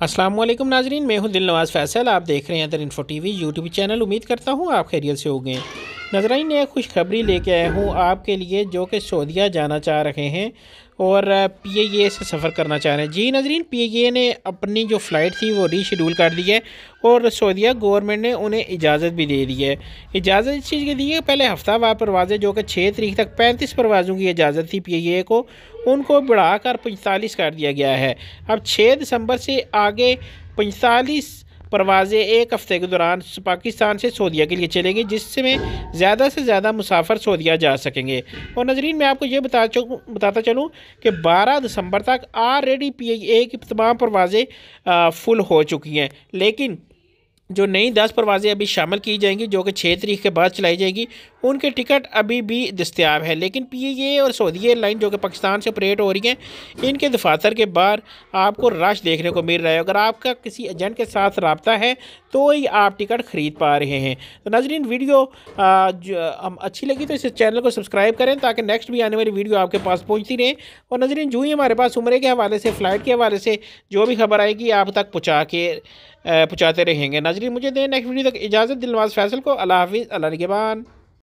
अस्सलाम वालेकुम नाजरीन, मैं हूं दिलनवाज फैसल। आप देख रहे हैं other info TV YouTube channel. उम्मीद करता हूं आप खैरियत से होंगे। नाजरीन, एक खुशखबरी लेके आया हूं आपके लिए, जो कि सऊदीया जाना चाह रहे हैं और पीएए से सफ़र करना चाह रहे हैं। जी नाजरीन, पीएए ने अपनी जो फ़्लाइट थी वो रीशेड्यूल कर दी है और सऊदीया गवर्नमेंट ने उन्हें इजाज़त भी दे दी है। इजाज़त इस चीज़ की दी है, पहले हफ्तावार परवाज़ें जो कि 6 तारीख तक 35 परवाज़ों की इजाज़त थी पीएए को, उनको बढ़ाकर 45 कर दिया गया है। अब 6 दिसंबर से आगे 45 परवाज़ें एक हफ़्ते के दौरान पाकिस्तान से सऊदीया के लिए चलेंगी, जिसमें ज़्यादा से ज़्यादा मुसाफिर सऊदीया जा सकेंगे। और नज़रीन, मैं आपको ये बताता चलूँ कि 12 दिसंबर तक ऑलरेडी पीएए की तमाम परवाज़ें फुल हो चुकी हैं, लेकिन जो नई 10 परवाज़ें अभी शामिल की जाएंगी जो कि 6 तारीख के बाद चलाई जाएगी, उनके टिकट अभी भी दस्तयाब है। लेकिन पीएए और सऊदी एयरलाइन जो कि पाकिस्तान से ऑपरेट हो रही हैं, इनके दफातर के बाहर आपको रश देखने को मिल रहा है। अगर आपका किसी एजेंट के साथ रब्ता है तो ही आप टिकट ख़रीद पा रहे हैं। तो नाज़रीन, वीडियो अच्छी लगी तो इस चैनल को सब्सक्राइब करें ताकि नेक्स्ट भी आने वाली वीडियो आपके पास पहुँचती रहे। और नाज़रीन, जो ही हमारे पास उम्रे के हवाले से, फ़्लाइट के हवाले से जो भी खबर आएगी आप तक पहुँचाते रहेंगे। नाज़रीन, मुझे दें नेक्स्ट वीडियो तक इजाज़त। दिलनवाज फैसल को अल्लाह हाफ़िज़, अल्लाह निगहबान।